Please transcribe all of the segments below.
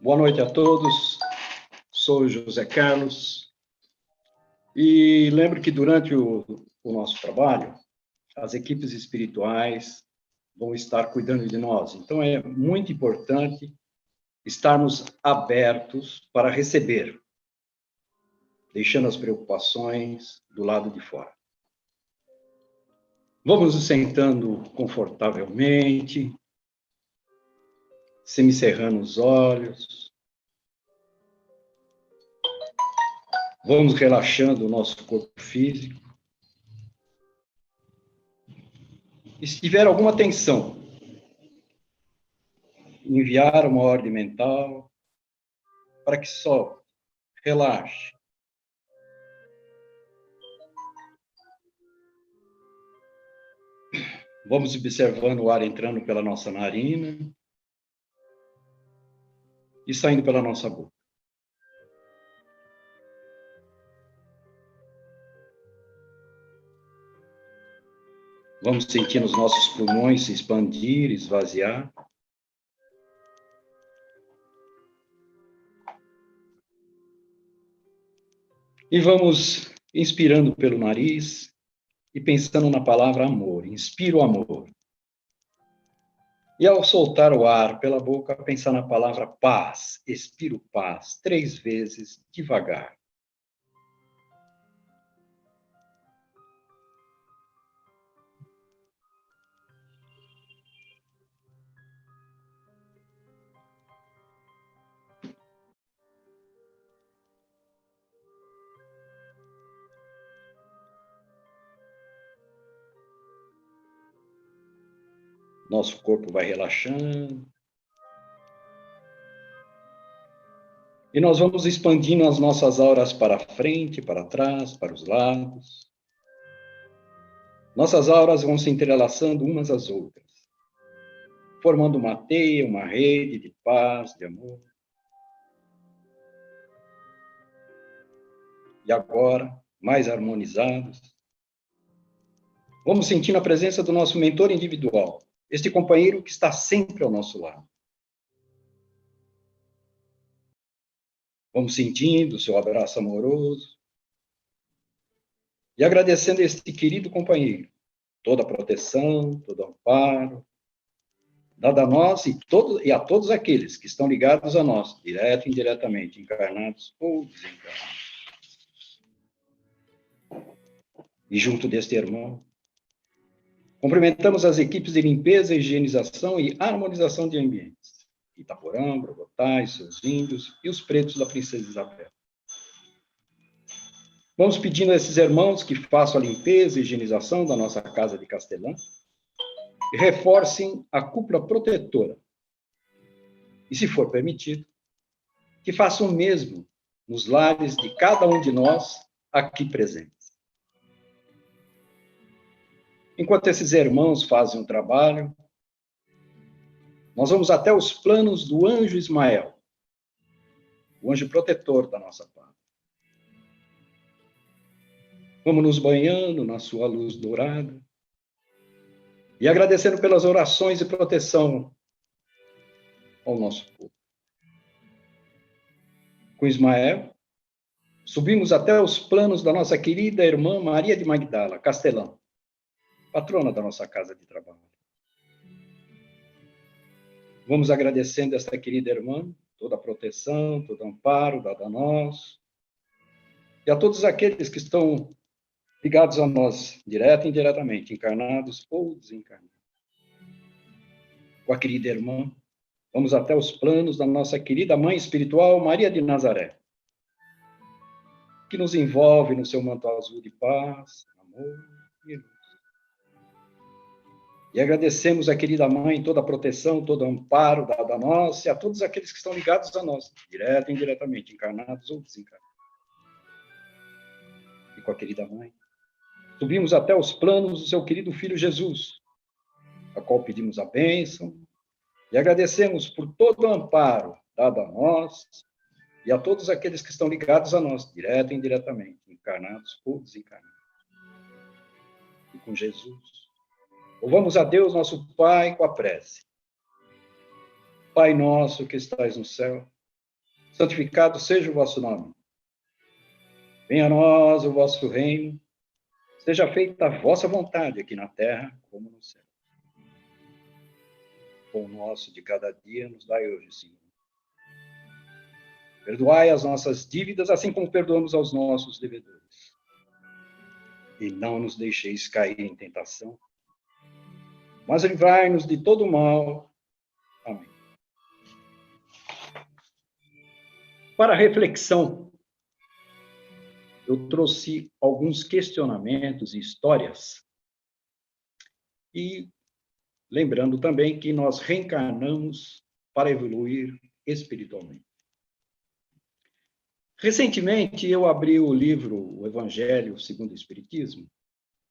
Boa noite a todos, sou José Carlos, e lembro que durante o nosso trabalho, as equipes espirituais vão estar cuidando de nós. Então, é muito importante estarmos abertos para receber, deixando as preocupações do lado de fora. Vamos nos sentando confortavelmente, semicerrando os olhos. Vamos relaxando o nosso corpo físico. E se tiver alguma tensão, enviar uma ordem mental para que só relaxe. Vamos observando o ar entrando pela nossa narina e saindo pela nossa boca. Vamos sentindo os nossos pulmões se expandir, esvaziar. E vamos inspirando pelo nariz e pensando na palavra amor. Inspiro amor. E ao soltar o ar pela boca, pensar na palavra paz. Expiro paz, 3 vezes, devagar. Nosso corpo vai relaxando. E nós vamos expandindo as nossas auras para frente, para trás, para os lados. Nossas auras vão se entrelaçando umas às outras, formando uma teia, uma rede de paz, de amor. E agora, mais harmonizados, vamos sentindo a presença do nosso mentor individual, este companheiro que está sempre ao nosso lado. Vamos sentindo o seu abraço amoroso e agradecendo a este querido companheiro, toda a proteção, todo o amparo, dado a nós e a todos aqueles que estão ligados a nós, direto e indiretamente, encarnados ou desencarnados. E junto deste irmão, cumprimentamos as equipes de limpeza, higienização e harmonização de ambientes. Itaporã, Bogotá e seus índios, e os pretos da Princesa Isabel. Vamos pedindo a esses irmãos que façam a limpeza e higienização da nossa casa de Castelã e reforcem a cúpula protetora. E, se for permitido, que façam o mesmo nos lares de cada um de nós aqui presentes. Enquanto esses irmãos fazem o trabalho, nós vamos até os planos do anjo Ismael, o anjo protetor da nossa pátria. Vamos nos banhando na sua luz dourada e agradecendo pelas orações e proteção ao nosso povo. Com Ismael, subimos até os planos da nossa querida irmã Maria de Magdala, Castelã, patrona da nossa casa de trabalho. Vamos agradecendo esta querida irmã, toda a proteção, todo o amparo dado a nós, e a todos aqueles que estão ligados a nós, direto e indiretamente, encarnados ou desencarnados. Com a querida irmã, vamos até os planos da nossa querida mãe espiritual, Maria de Nazaré, que nos envolve no seu manto azul de paz, amor e luz. E agradecemos a querida mãe toda a proteção, todo o amparo dado a nós e a todos aqueles que estão ligados a nós, direto e indiretamente, encarnados ou desencarnados. E com a querida mãe, subimos até os planos do seu querido filho Jesus, a qual pedimos a bênção e agradecemos por todo o amparo dado a nós e a todos aqueles que estão ligados a nós, direto e indiretamente, encarnados ou desencarnados. E com Jesus, louvamos a Deus, nosso Pai, com a prece. Pai nosso que estais no céu, santificado seja o vosso nome. Venha a nós o vosso reino, seja feita a vossa vontade aqui na terra como no céu. O pão nosso de cada dia nos dai hoje, Senhor. Perdoai as nossas dívidas, assim como perdoamos aos nossos devedores. E não nos deixeis cair em tentação, mas livrai-nos de todo o mal. Amém. Para reflexão, eu trouxe alguns questionamentos e histórias. E lembrando também que nós reencarnamos para evoluir espiritualmente. Recentemente, eu abri o livro O Evangelho segundo o Espiritismo,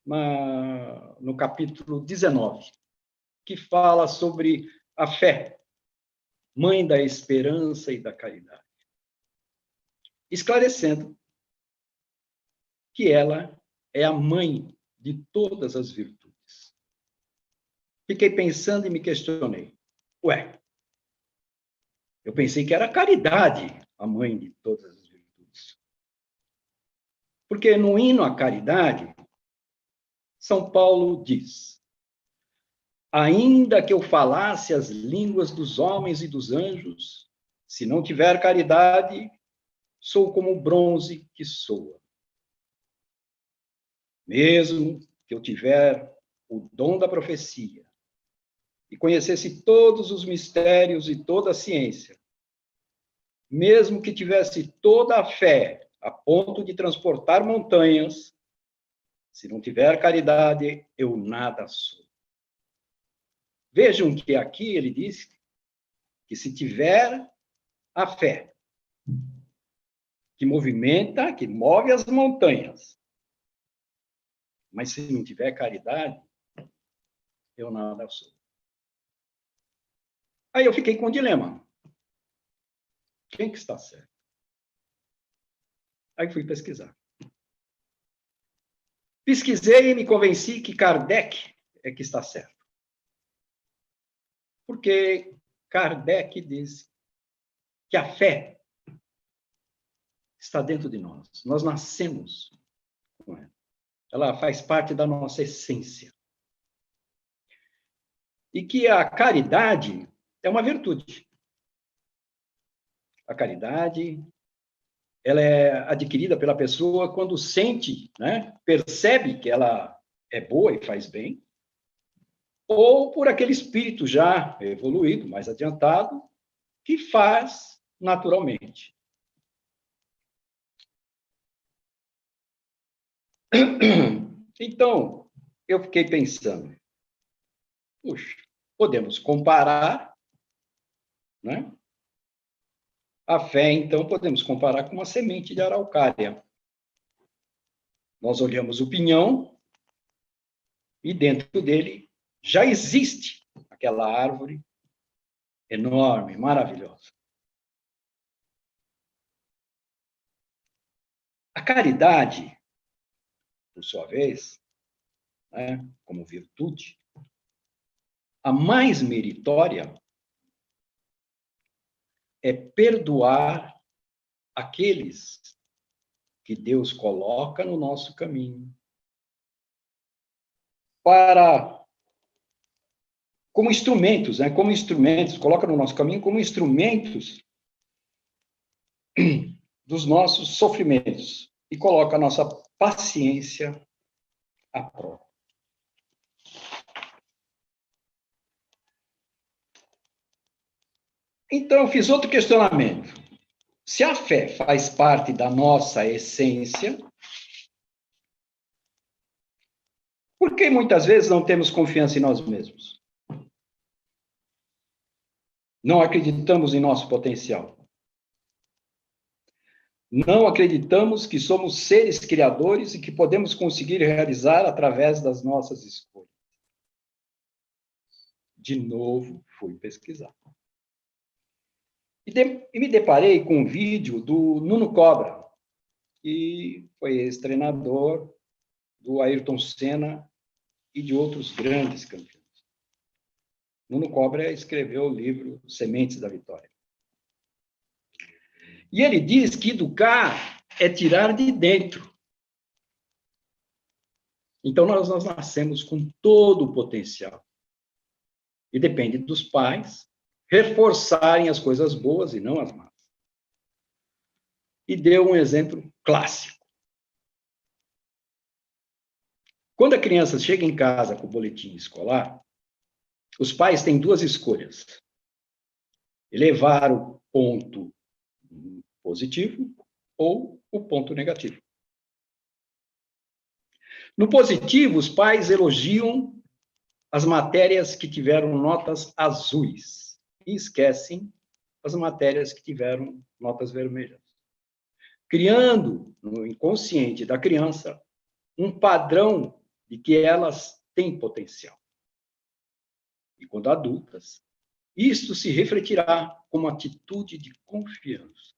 no capítulo 19, que fala sobre a fé, mãe da esperança e da caridade, esclarecendo que ela é a mãe de todas as virtudes. Fiquei pensando e me questionei. Eu pensei que era a caridade a mãe de todas as virtudes. Porque no hino à caridade, São Paulo diz: ainda que eu falasse as línguas dos homens e dos anjos, se não tiver caridade, sou como o bronze que soa. Mesmo que eu tiver o dom da profecia e conhecesse todos os mistérios e toda a ciência, mesmo que tivesse toda a fé a ponto de transportar montanhas, se não tiver caridade, eu nada sou. Vejam que aqui ele diz que se tiver a fé que movimenta, que move as montanhas, mas se não tiver caridade, eu nada sou. Aí eu fiquei com um dilema. Quem que está certo? Aí fui pesquisar. Pesquisei e me convenci que Kardec é que está certo. Porque Kardec diz que a fé está dentro de nós. Nós nascemos com ela. Ela faz parte da nossa essência. E que a caridade é uma virtude. A caridade, ela é adquirida pela pessoa quando sente, né, percebe que ela é boa e faz bem, ou por aquele espírito já evoluído, mais adiantado, que faz naturalmente. Então, eu fiquei pensando, puxa, podemos comparar, né? A fé, então, podemos comparar com uma semente de araucária. Nós olhamos o pinhão e dentro dele já existe aquela árvore enorme, maravilhosa. A caridade, por sua vez, né, como virtude, a mais meritória é perdoar aqueles que Deus coloca no nosso caminho como instrumentos, né? Como instrumentos, coloca no nosso caminho como instrumentos dos nossos sofrimentos e coloca a nossa paciência à prova. Então, eu fiz outro questionamento. Se a fé faz parte da nossa essência, por que muitas vezes não temos confiança em nós mesmos? Não acreditamos em nosso potencial. Não acreditamos que somos seres criadores e que podemos conseguir realizar através das nossas escolhas. De novo, fui pesquisar. E me deparei com um vídeo do Nuno Cobra, que foi ex-treinador do Ayrton Senna e de outros grandes campeões. Nuno Cobra escreveu o livro Sementes da Vitória. E ele diz que educar é tirar de dentro. Então, nós nascemos com todo o potencial. E depende dos pais reforçarem as coisas boas e não as más. E deu um exemplo clássico. Quando a criança chega em casa com o boletim escolar, os pais têm duas escolhas: elevar o ponto positivo ou o ponto negativo. No positivo, os pais elogiam as matérias que tiveram notas azuis e esquecem as matérias que tiveram notas vermelhas, criando no inconsciente da criança um padrão de que elas têm potencial. E quando adultas, isto se refletirá como atitude de confiança.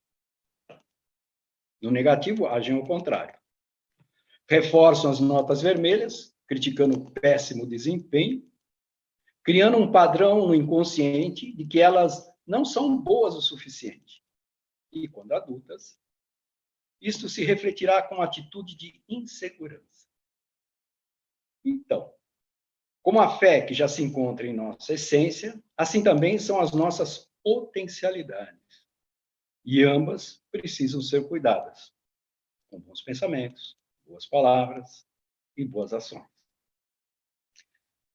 No negativo, agem ao contrário. Reforçam as notas vermelhas, criticando o péssimo desempenho, criando um padrão no inconsciente de que elas não são boas o suficiente. E, quando adultas, isto se refletirá com atitude de insegurança. Então, como a fé que já se encontra em nossa essência, assim também são as nossas potencialidades. E ambas precisam ser cuidadas, com bons pensamentos, boas palavras e boas ações.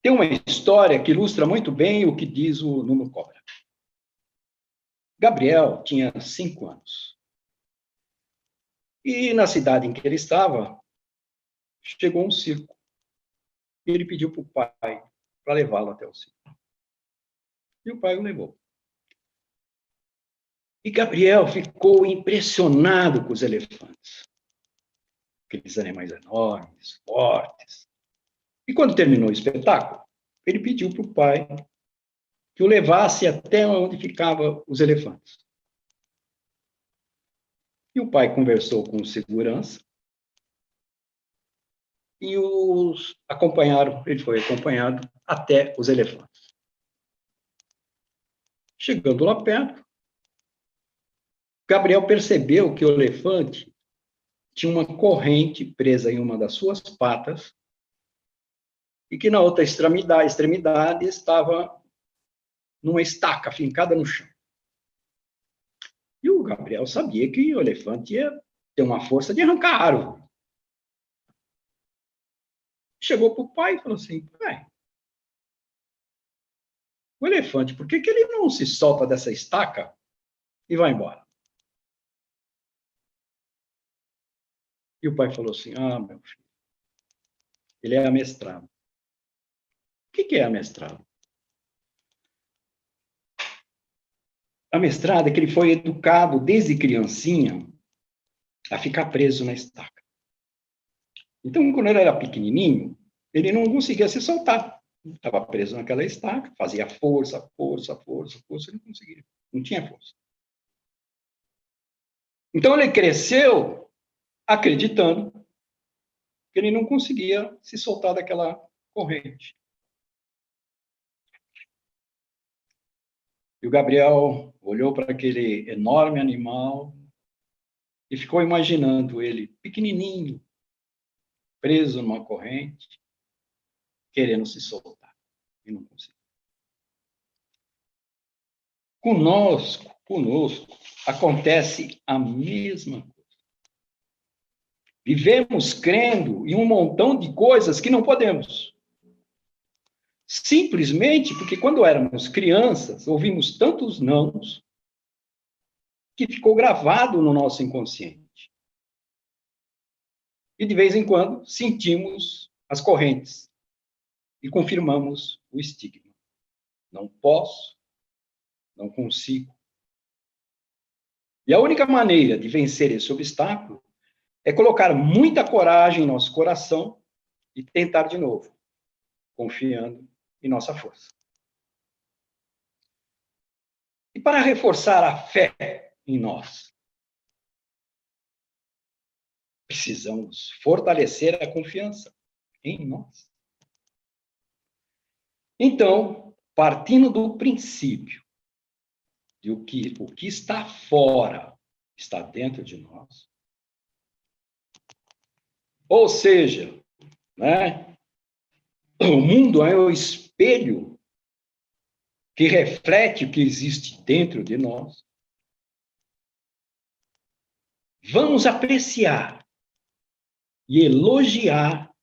Tem uma história que ilustra muito bem o que diz o Nuno Cobra. Gabriel tinha 5 anos. E na cidade em que ele estava, chegou um circo. E ele pediu para o pai para levá-lo até o circo. E o pai o levou. E Gabriel ficou impressionado com os elefantes. Aqueles animais enormes, fortes. E quando terminou o espetáculo, ele pediu para o pai que o levasse até onde ficavam os elefantes. E o pai conversou com o segurança e os acompanharam, ele foi acompanhado até os elefantes. Chegando lá perto, Gabriel percebeu que o elefante tinha uma corrente presa em uma das suas patas e que na outra extremidade estava numa estaca fincada no chão. E o Gabriel sabia que o elefante ia ter uma força de arrancar a árvore. Chegou para o pai e falou assim: pai, o elefante, por que ele não se solta dessa estaca e vai embora? E o pai falou assim: ah, meu filho, ele é amestrado. O que é amestrado? Amestrado é que ele foi educado desde criancinha a ficar preso na estaca. Então, quando ele era pequenininho, ele não conseguia se soltar. Estava preso naquela estaca, fazia força, ele não conseguia, não tinha força. Então, ele cresceu acreditando que ele não conseguia se soltar daquela corrente. E o Gabriel olhou para aquele enorme animal e ficou imaginando ele pequenininho, preso numa corrente, querendo se soltar, e não conseguia. Conosco, acontece a mesma coisa. Vivemos crendo em um montão de coisas que não podemos. Simplesmente porque quando éramos crianças, ouvimos tantos nãos que ficou gravado no nosso inconsciente. E de vez em quando sentimos as correntes e confirmamos o estigma. Não posso, não consigo. E a única maneira de vencer esse obstáculo é colocar muita coragem em nosso coração e tentar de novo, confiando em nossa força. E para reforçar a fé em nós, precisamos fortalecer a confiança em nós. Então, partindo do princípio de o que está fora está dentro de nós. Ou seja, né, o mundo é o espelho que reflete o que existe dentro de nós. Vamos apreciar e elogiar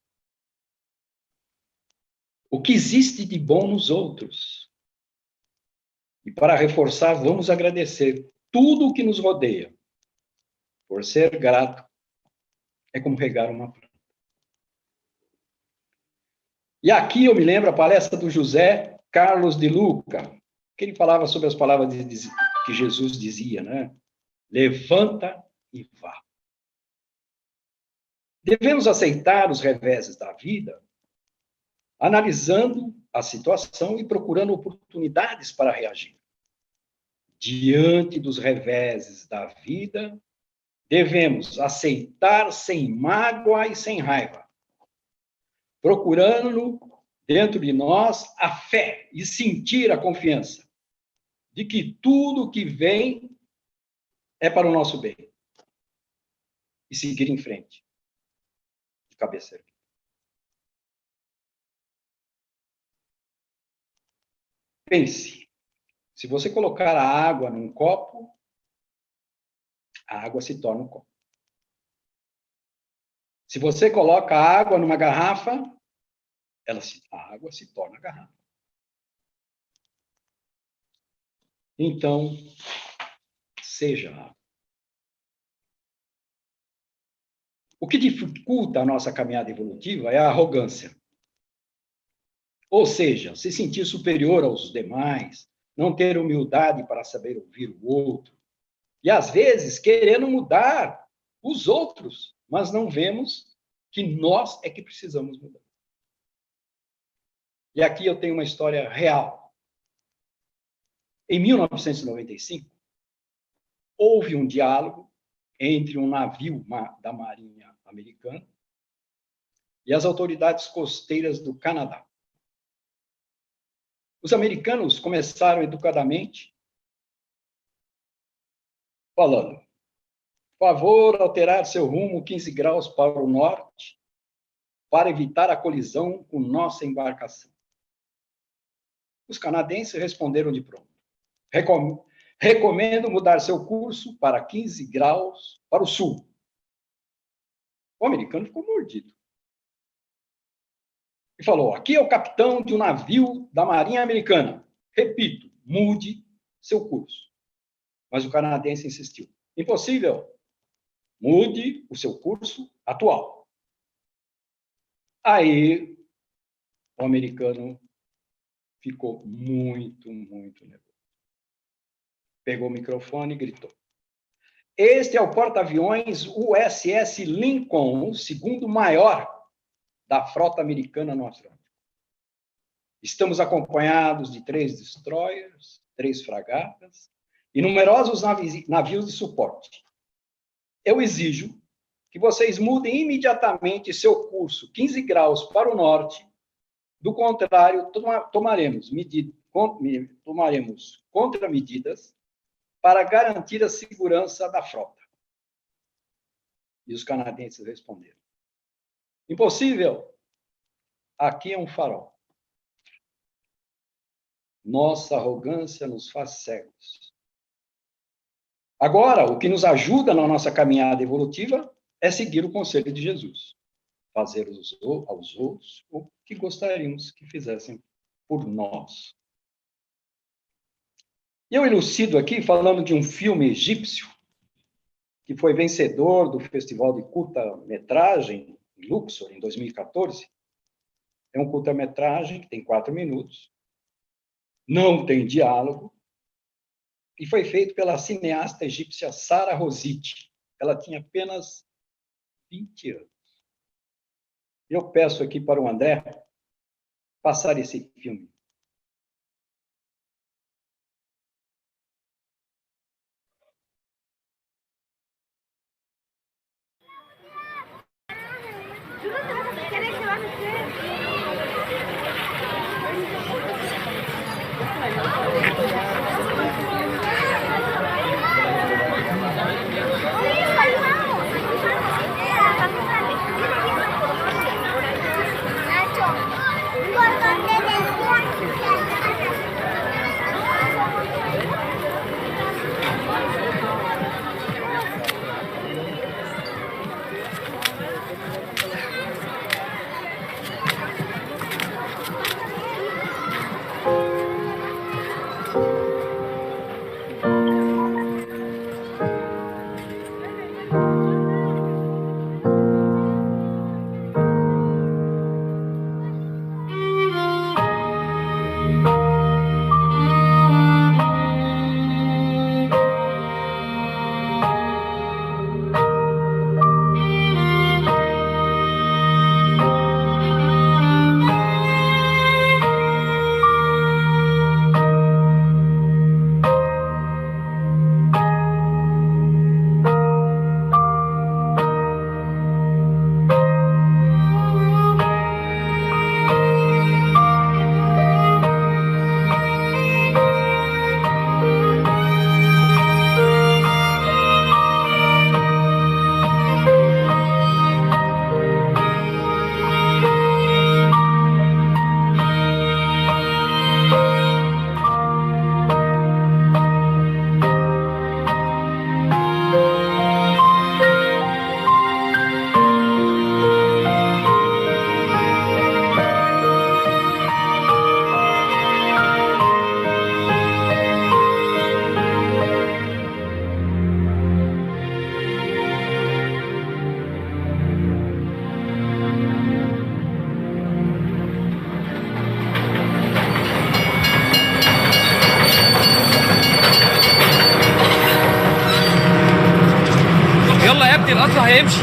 o que existe de bom nos outros. E para reforçar, vamos agradecer tudo o que nos rodeia. Por ser grato, é como regar uma planta. E aqui eu me lembro a palestra do José Carlos de Luca, que ele falava sobre as palavras que Jesus dizia, né? Levanta e vá. Devemos aceitar os reveses da vida, analisando a situação e procurando oportunidades para reagir. Diante dos reveses da vida, devemos aceitar sem mágoa e sem raiva, procurando dentro de nós a fé e sentir a confiança de que tudo que vem é para o nosso bem. E seguir em frente, de cabeça erguida. Pense, se você colocar a água num copo, a água se torna um copo. Se você coloca a água numa garrafa, a água se torna garrafa. Então, seja água. O que dificulta a nossa caminhada evolutiva é a arrogância. Ou seja, se sentir superior aos demais, não ter humildade para saber ouvir o outro, e às vezes querendo mudar os outros, mas não vemos que nós é que precisamos mudar. E aqui eu tenho uma história real. Em 1995, houve um diálogo entre um navio da Marinha Americana e as autoridades costeiras do Canadá. Os americanos começaram educadamente falando: por favor, alterar seu rumo 15 graus para o norte para evitar a colisão com nossa embarcação. Os canadenses responderam de pronto: recomendo mudar seu curso para 15 graus para o sul. O americano ficou mordido. E falou: aqui é o capitão de um navio da Marinha Americana. Repito, mude seu curso. Mas o canadense insistiu: impossível. Mude o seu curso atual. Aí, o americano ficou muito nervoso. Pegou o microfone e gritou: este é o porta-aviões USS Lincoln, o segundo maior da frota americana no Atlântico. Estamos acompanhados de 3 destroyers, 3 fragatas e numerosos navios de suporte. Eu exijo que vocês mudem imediatamente seu curso 15 graus para o norte. Do contrário, tomaremos contramedidas para garantir a segurança da frota. E os canadenses responderam: impossível. Aqui é um farol. Nossa arrogância nos faz cegos. Agora, o que nos ajuda na nossa caminhada evolutiva é seguir o conselho de Jesus. Fazer aos outros o que gostaríamos que fizessem por nós. E eu elucido aqui falando de um filme egípcio que foi vencedor do Festival de Curta-Metragem em Luxor, em 2014. É um curta-metragem que tem 4 minutos, não tem diálogo, e foi feito pela cineasta egípcia Sara Rositi. Ela tinha apenas 20 anos. Eu peço aqui para o André passar esse filme. corremos.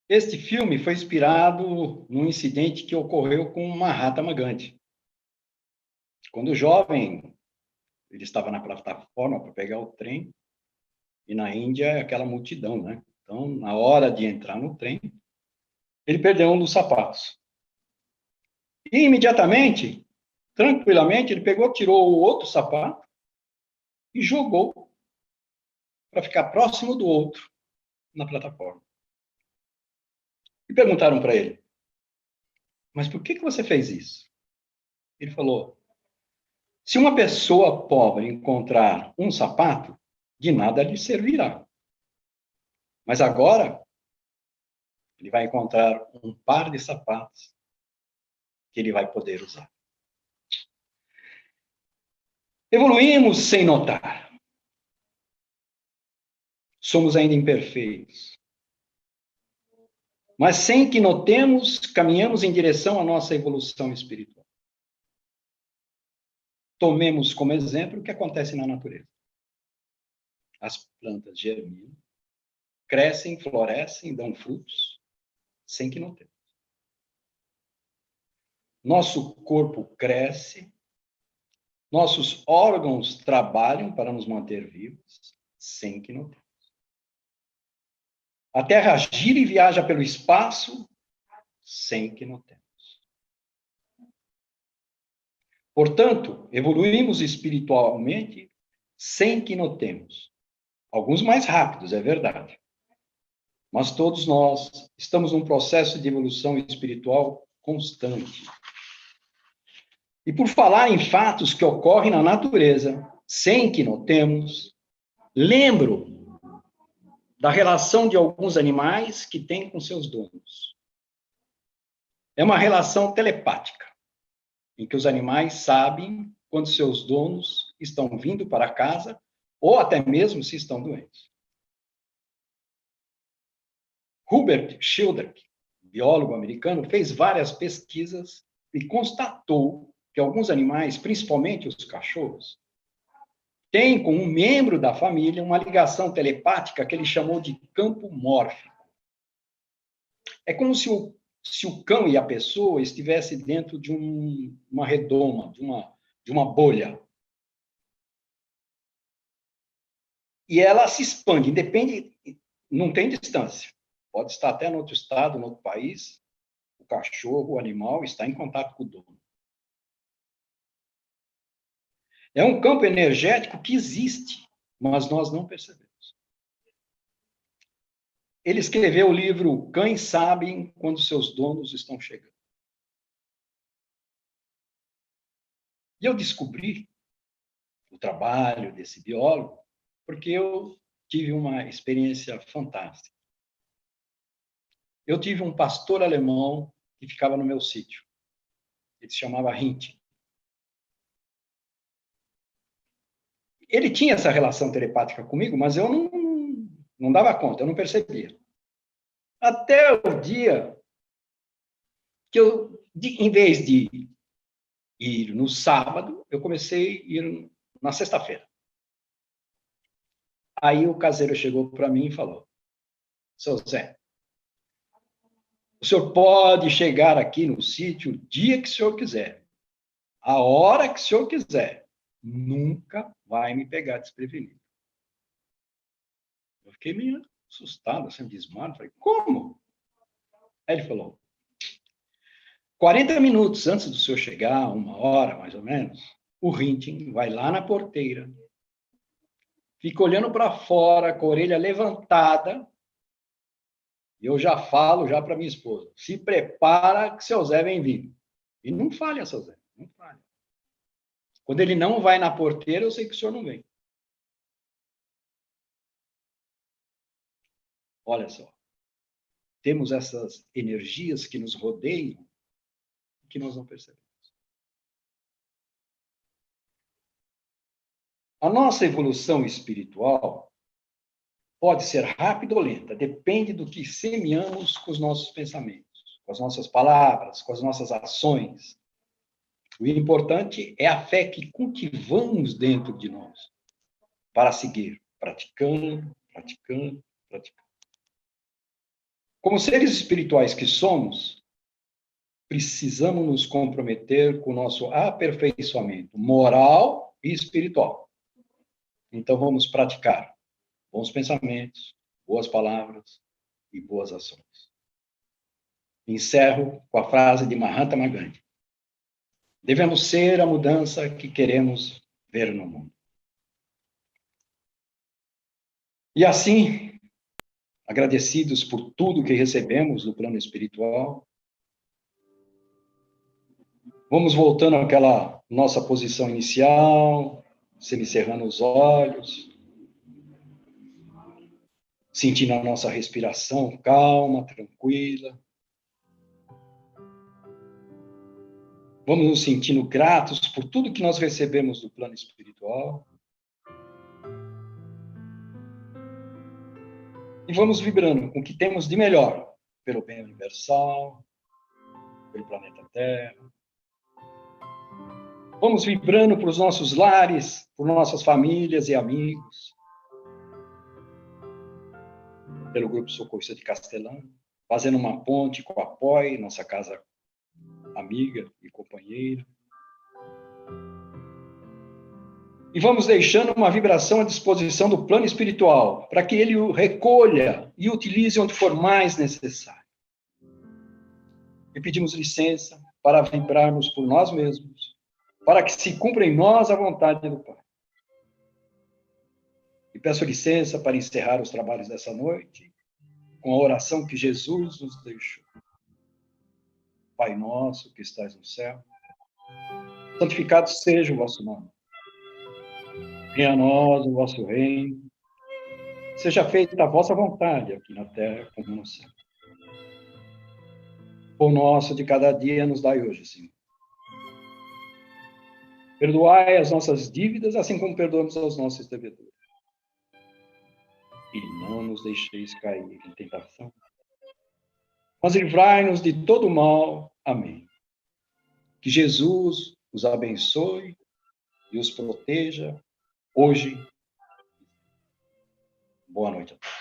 Este filme foi inspirado num incidente que ocorreu com Mahatma Gandhi. Quando jovem, ele estava na plataforma para pegar o trem, e na Índia é aquela multidão, né? Então, na hora de entrar no trem, ele perdeu um dos sapatos. E imediatamente, tranquilamente, ele pegou, tirou o outro sapato e jogou para ficar próximo do outro na plataforma. E perguntaram para ele, mas por que você fez isso? Ele falou, se uma pessoa pobre encontrar um sapato, de nada lhe servirá. Mas agora, ele vai encontrar um par de sapatos que ele vai poder usar. Evoluímos sem notar. Somos ainda imperfeitos. Mas sem que notemos, caminhamos em direção à nossa evolução espiritual. Tomemos como exemplo o que acontece na natureza. As plantas germinam, crescem, florescem, dão frutos, sem que notemos. Nosso corpo cresce, nossos órgãos trabalham para nos manter vivos, sem que notemos. A Terra gira e viaja pelo espaço, sem que notemos. Portanto, evoluímos espiritualmente, sem que notemos. Alguns mais rápidos, é verdade. Mas todos nós estamos num processo de evolução espiritual constante. E por falar em fatos que ocorrem na natureza, sem que notemos, lembro da relação de alguns animais que têm com seus donos. É uma relação telepática, em que os animais sabem quando seus donos estão vindo para casa, ou até mesmo se estão doentes. Hubert Sheldrake, biólogo americano, fez várias pesquisas e constatou que alguns animais, principalmente os cachorros, têm com um membro da família uma ligação telepática que ele chamou de campo mórfico. É como se o cão e a pessoa estivessem dentro de uma redoma, de uma bolha. E ela se expande, independe, não tem distância. Pode estar até no outro estado, no outro país, o cachorro, o animal, está em contato com o dono. É um campo energético que existe, mas nós não percebemos. Ele escreveu o livro Cães Sabem Quando Seus Donos Estão Chegando. E eu descobri o trabalho desse biólogo porque eu tive uma experiência fantástica. Eu tive um pastor alemão que ficava no meu sítio. Ele se chamava Hinting. Ele tinha essa relação telepática comigo, mas eu não dava conta, eu não percebia. Até o dia que eu, em vez de ir no sábado, eu comecei a ir na sexta-feira. Aí o caseiro chegou para mim e falou: Seu Zé, o senhor pode chegar aqui no sítio o dia que o senhor quiser, a hora que o senhor quiser, nunca vai me pegar desprevenido. Eu fiquei meio assustado, assim, desmado. Falei: como? Aí ele falou: 40 minutos antes do senhor chegar, 1 hora mais ou menos, o Hinting vai lá na porteira, fica olhando para fora com a orelha levantada, e eu já falo já para minha esposa: se prepara que seu Zé vem vir. E não falha, seu Zé, não falha. Quando ele não vai na porteira, eu sei que o senhor não vem. Olha só, temos essas energias que nos rodeiam que nós não percebemos. A nossa evolução espiritual pode ser rápida ou lenta, depende do que semeamos com os nossos pensamentos, com as nossas palavras, com as nossas ações. O importante é a fé que cultivamos dentro de nós, para seguir praticando, praticando, praticando. Como seres espirituais que somos, precisamos nos comprometer com o nosso aperfeiçoamento moral e espiritual. Então, vamos praticar bons pensamentos, boas palavras e boas ações. Encerro com a frase de Mahatma Gandhi: devemos ser a mudança que queremos ver no mundo. E assim, agradecidos por tudo que recebemos do plano espiritual, vamos voltando àquela nossa posição inicial, semicerrando os olhos, sentindo a nossa respiração calma, tranquila. Vamos nos sentindo gratos por tudo que nós recebemos do plano espiritual. E vamos vibrando com o que temos de melhor, pelo bem universal, pelo planeta Terra. Vamos vibrando para os nossos lares, por nossas famílias e amigos, pelo Grupo Socorrista de Castelão, fazendo uma ponte com a POI, nossa casa amiga e companheira. E vamos deixando uma vibração à disposição do plano espiritual, para que ele o recolha e utilize onde for mais necessário. E pedimos licença para vibrarmos por nós mesmos, para que se cumpra em nós a vontade do Pai. E peço licença para encerrar os trabalhos dessa noite com a oração que Jesus nos deixou. Pai nosso que estais no céu, santificado seja o vosso nome. Venha a nós o vosso reino. Seja feita a vossa vontade, aqui na terra como no céu. O pão nosso de cada dia nos dai hoje, Senhor. Perdoai as nossas dívidas, assim como perdoamos aos nossos devedores. E não nos deixeis cair em tentação, mas livrai-nos de todo mal. Amém. Que Jesus os abençoe e os proteja hoje. Boa noite a todos.